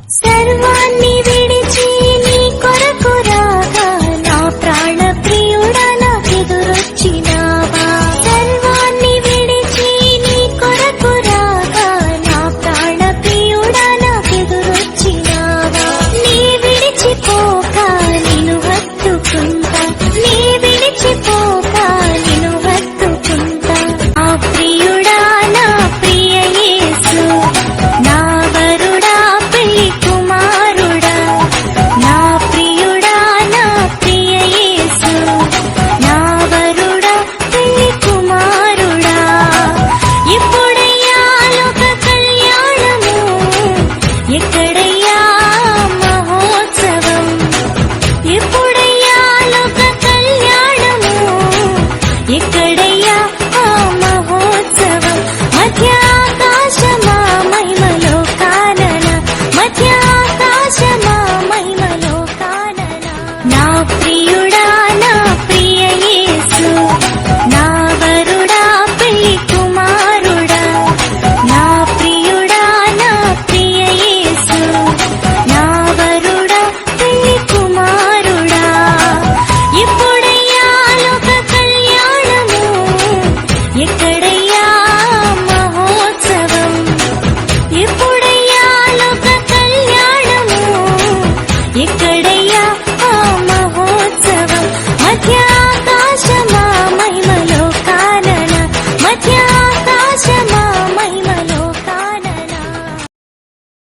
సర్వాన్ని విడిచి నీ కొరకు రాగా నా ప్రాణ ప్రియుడా నాకెదురొచ్చినావా. సర్వాన్ని విడిచి నీ కొరకు రాగా నా ప్రాణ ప్రియుడా నాకెదురొచ్చినావా. నీ విడిచిపోక నిన్ను హత్తుకుంటా, నీ విడిచిపోక నిన్ను హత్తుకుంటా. నా ప్రియుడా నా ప్రియ యేసు, నా వరుడా పెళ్లి కుమారుడా. నా ప్రియుడా నా ప్రియ యేసు, నా వరుడా పెళ్లి కుమారుడా. ఎప్పుడయ్యా లోక కళ్యాణము, ఎక్కడయ్యా